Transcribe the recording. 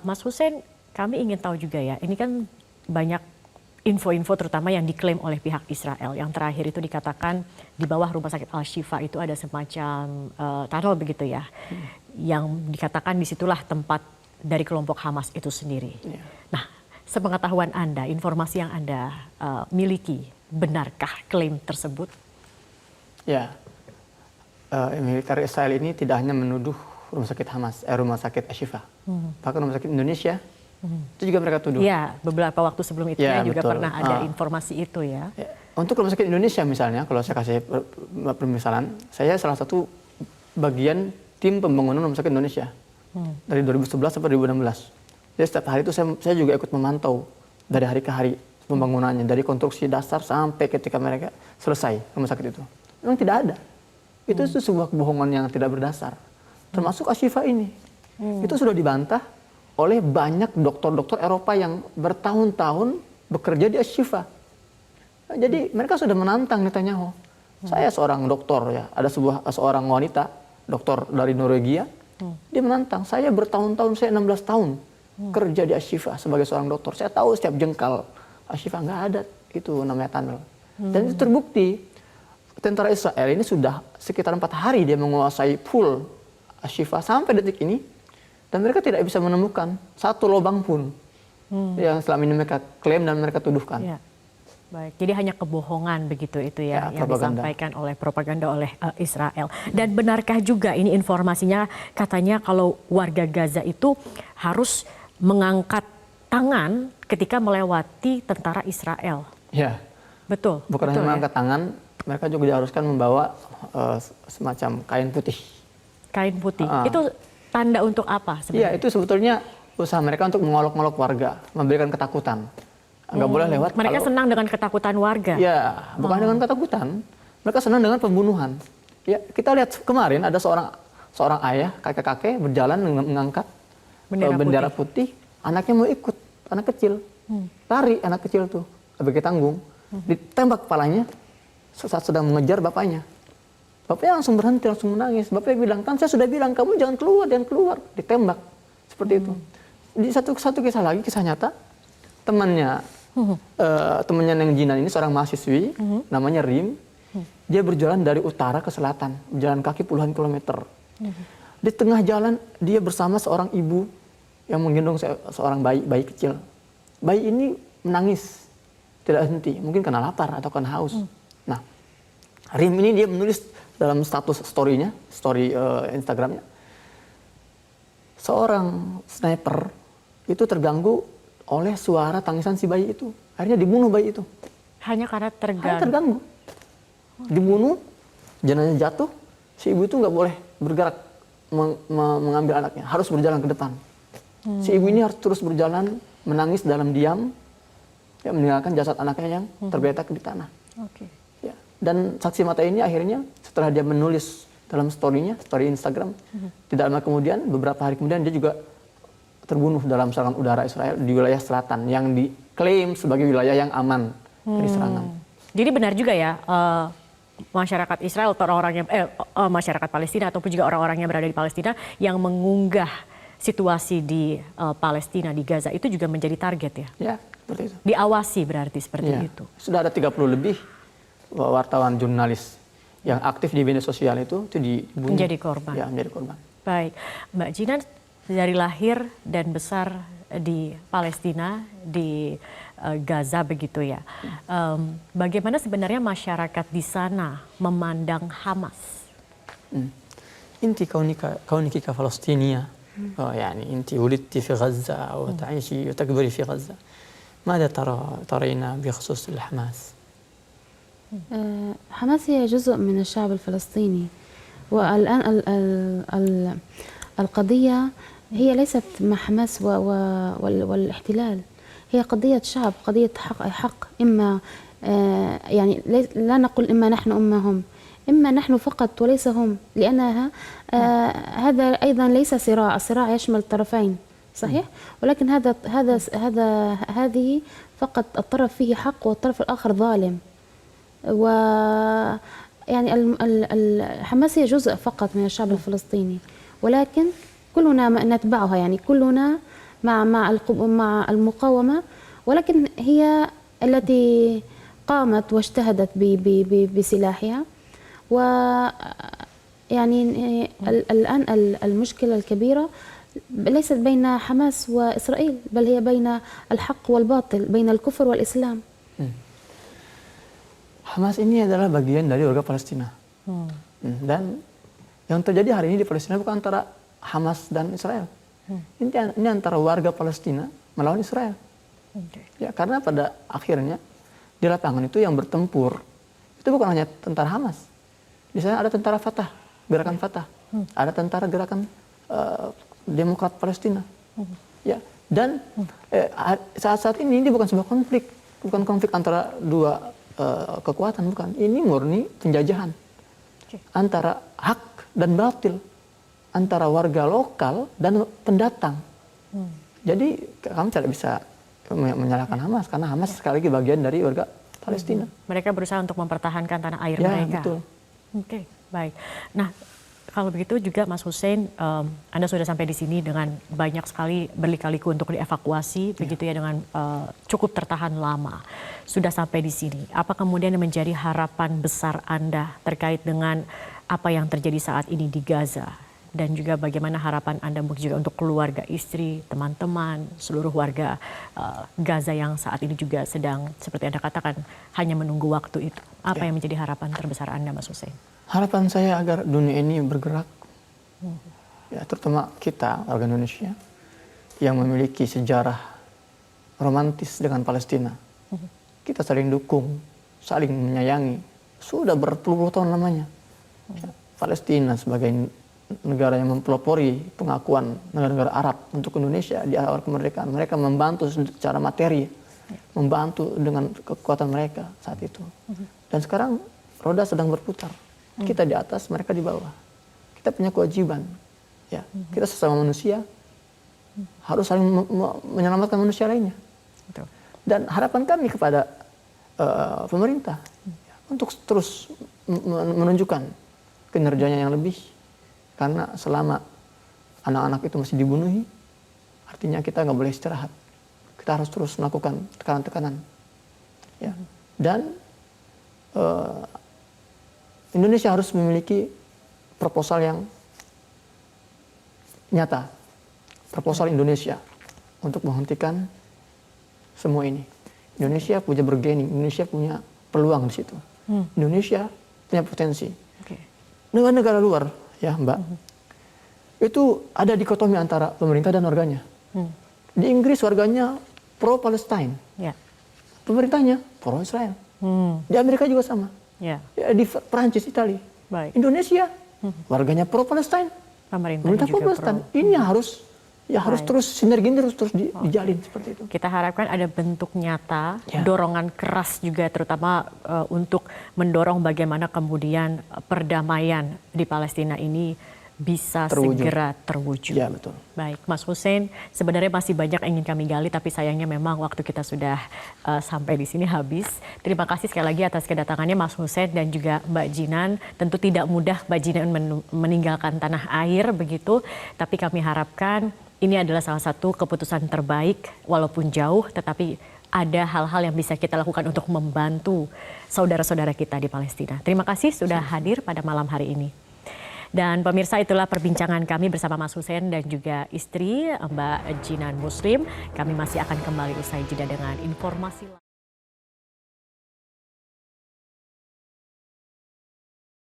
Mas Hussein, kami ingin tahu juga ya, ini kan banyak info-info terutama yang diklaim oleh pihak Israel. Yang terakhir itu dikatakan di bawah rumah sakit Al-Shifa itu ada semacam tunnel begitu ya. Yang dikatakan disitulah tempat dari kelompok Hamas itu sendiri. Nah, sepengetahuan Anda, informasi yang Anda miliki, benarkah klaim tersebut? Ya, militer Israel ini tidak hanya menuduh rumah sakit Hamas, rumah sakit Al-Shifa. Bahkan rumah sakit Indonesia, itu juga mereka tuduh. Ya, beberapa waktu sebelum itu ya, juga pernah ada informasi itu ya. Untuk rumah sakit Indonesia misalnya, kalau saya kasih permisalan, saya salah satu bagian tim pembangunan rumah sakit Indonesia. Dari 2011 sampai 2016. Jadi setiap hari itu saya juga ikut memantau dari hari ke hari pembangunannya, dari konstruksi dasar sampai ketika mereka selesai rumah sakit itu. Memang tidak ada. Itu sebuah kebohongan yang tidak berdasar. Termasuk Al-Shifa ini. Itu sudah dibantah oleh banyak dokter-dokter Eropa yang bertahun-tahun bekerja di Al-Shifa. Jadi mereka sudah menantang Netanyahu. Saya seorang dokter ya, ada seorang wanita, dokter dari Norwegia, dia menantang. Saya bertahun-tahun, saya 16 tahun kerja di Al-Shifa sebagai seorang dokter. Saya tahu setiap jengkal Al-Shifa, nggak ada itu namanya tunnel. Dan itu terbukti. Tentara Israel ini sudah sekitar 4 hari dia menguasai full Al-Shifa sampai detik ini. Dan mereka tidak bisa menemukan satu lubang pun yang selama ini mereka klaim dan mereka tuduhkan. Ya. Baik, jadi hanya kebohongan begitu itu ya, yang disampaikan oleh propaganda oleh Israel. Dan benarkah juga ini informasinya katanya kalau warga Gaza itu harus mengangkat tangan ketika melewati tentara Israel? Ya, betul. Bukan hanya mengangkat tangan, mereka juga diharuskan membawa semacam kain putih. Kain putih, itu tanda untuk apa sebenarnya? Iya, itu sebetulnya usaha mereka untuk mengolok-olok warga, memberikan ketakutan. Nggak boleh lewat. Mereka senang dengan ketakutan warga? Ya, bukan dengan ketakutan. Mereka senang dengan pembunuhan. Ya, kita lihat kemarin ada seorang ayah, kakek-kakek berjalan mengangkat bendera putih. Anaknya mau ikut, anak kecil. Lari anak kecil tuh, sebagai tanggung. Ditembak kepalanya saat sedang mengejar bapaknya. Bapaknya langsung berhenti, langsung menangis. Bapaknya bilang, kan saya sudah bilang, kamu jangan keluar. Ditembak. Seperti itu. Di satu kisah lagi, kisah nyata, temannya Neng Jinan ini, seorang mahasiswi, namanya Rim. Dia berjalan dari utara ke selatan, berjalan kaki puluhan kilometer. Di tengah jalan, dia bersama seorang ibu yang menggendong seorang bayi kecil. Bayi ini menangis, tidak henti. Mungkin karena lapar atau karena haus. Nah, Rim ini dia menulis dalam status story-nya, Instagramnya, seorang sniper itu terganggu oleh suara tangisan si bayi itu. Akhirnya dibunuh bayi itu. Hanya karena Hanya terganggu. Dibunuh, jenazah jatuh, si ibu itu nggak boleh bergerak mengambil anaknya, harus berjalan ke depan. Si ibu ini harus terus berjalan, menangis dalam diam, ya, meninggalkan jasad anaknya yang tergeletak di tanah. Ya. Dan saksi mata ini akhirnya setelah dia menulis dalam story Instagram, tidak lama kemudian, beberapa hari kemudian dia juga terbunuh dalam serangan udara Israel di wilayah selatan yang diklaim sebagai wilayah yang aman dari serangan. Jadi benar juga ya, masyarakat Israel atau orang-orang yang masyarakat Palestina ataupun juga orang-orang yang berada di Palestina yang mengunggah situasi di Palestina, di Gaza itu juga menjadi target ya? Ya, seperti itu. Diawasi berarti seperti itu. Sudah ada 30 lebih wartawan jurnalis yang aktif di media sosial itu dibunuh. Menjadi korban. Ya, menjadi korban. Baik, Mbak Jinan dari lahir dan besar di Palestina, di Gaza begitu ya. Bagaimana sebenarnya masyarakat di sana memandang Hamas? Inti kauniki Palestina, يعني أنت ولدتي في غزة وتعيشي وتكبري في غزة. ماذا ترين بخصوص الحماس؟ حماس هي جزء من الشعب الفلسطيني، والآن القضية هي ليست مع حماس والاحتلال، هي قضية شعب، قضية حق إما يعني لا نقول إما نحن إما هم، إما نحن فقط وليس هم، لأنها هذا أيضا ليس صراع، الصراع يشمل الطرفين صحيح، ولكن هذه فقط الطرف فيه حق والطرف الآخر ظالم. و يعني حماس هي جزء فقط من الشعب الفلسطيني، ولكن كلنا نتبعها، يعني كلنا مع المقاومة، ولكن هي التي قامت واجتهدت بسلاحها. و يعني الآن المشكلة الكبيرة ليست بين حماس وإسرائيل، بل هي بين الحق والباطل، بين الكفر والإسلام. Hamas ini adalah bagian dari warga Palestina. Dan yang terjadi hari ini di Palestina bukan antara Hamas dan Israel. Ini antara warga Palestina melawan Israel. Ya, karena pada akhirnya di lapangan itu yang bertempur itu bukan hanya tentara Hamas. Di sana ada tentara Fatah, gerakan Fatah. Ada tentara gerakan Demokrat Palestina. Ya, dan saat-saat ini bukan sebuah konflik, bukan konflik antara dua kekuatan, bukan. Ini murni penjajahan antara hak dan batil, antara warga lokal dan pendatang. Jadi kami tidak bisa menyalahkan Hamas, karena Hamas sekali lagi bagian dari warga Palestina. Mereka berusaha untuk mempertahankan tanah air Ya, mereka. betul. Oke, baik. Nah, kalau begitu juga Mas Hussein, Anda sudah sampai di sini dengan banyak sekali berliku-liku untuk dievakuasi, begitu ya, dengan cukup tertahan lama. Sudah sampai di sini. Apa kemudian yang menjadi harapan besar Anda terkait dengan apa yang terjadi saat ini di Gaza? Dan juga bagaimana harapan Anda mungkin juga untuk keluarga, istri, teman-teman, seluruh warga Gaza yang saat ini juga sedang, seperti Anda katakan, hanya menunggu waktu itu. Apa yang menjadi harapan terbesar Anda, Mas Hussein? Harapan saya agar dunia ini bergerak, ya, terutama kita, warga Indonesia, yang memiliki sejarah romantis dengan Palestina. Kita saling dukung, saling menyayangi, sudah berpuluh-puluh tahun lamanya. Ya, Palestina sebagai negara yang mempelopori pengakuan negara-negara Arab untuk Indonesia di awal kemerdekaan, mereka membantu secara materi, membantu dengan kekuatan mereka saat itu. Dan sekarang roda sedang berputar. Kita di atas, mereka di bawah. Kita punya kewajiban. Ya, kita sesama manusia harus saling menyelamatkan manusia lainnya. Betul. Dan harapan kami kepada pemerintah untuk terus menunjukkan kinerjanya yang lebih. Karena selama anak-anak itu masih dibunuhi, artinya kita nggak boleh istirahat. Kita harus terus melakukan tekanan-tekanan. Ya. Dan Indonesia harus memiliki proposal yang nyata. Proposal Indonesia untuk menghentikan semua ini. Indonesia punya bargaining, Indonesia punya peluang di situ. Indonesia punya potensi. Negara-negara luar, ya Mbak, itu ada dikotomi antara pemerintah dan warganya. Di Inggris warganya pro-Palestine, pemerintahnya pro-Israel. Di Amerika juga sama. Ya, di Perancis, Italia. Baik. Indonesia, warganya pro-Palestine, pemerintah pro-Palestine. Ini harus terus sinergi, terus dijalin seperti itu. Kita harapkan ada bentuk nyata, dorongan keras juga, terutama untuk mendorong bagaimana kemudian perdamaian di Palestina ini bisa segera terwujud. Ya, betul. Baik, Mas Hussein, sebenarnya masih banyak yang ingin kami gali, tapi sayangnya memang waktu kita sudah sampai di sini habis. Terima kasih sekali lagi atas kedatangannya Mas Hussein dan juga Mbak Jinan. Tentu tidak mudah Mbak Jinan meninggalkan tanah air begitu, tapi kami harapkan ini adalah salah satu keputusan terbaik, walaupun jauh, tetapi ada hal-hal yang bisa kita lakukan untuk membantu saudara-saudara kita di Palestina. Terima kasih sudah hadir pada malam hari ini. Dan pemirsa, itulah perbincangan kami bersama Mas Hussein dan juga istri Mbak Jinan Muslim. Kami masih akan kembali usai jeda dengan informasi lain.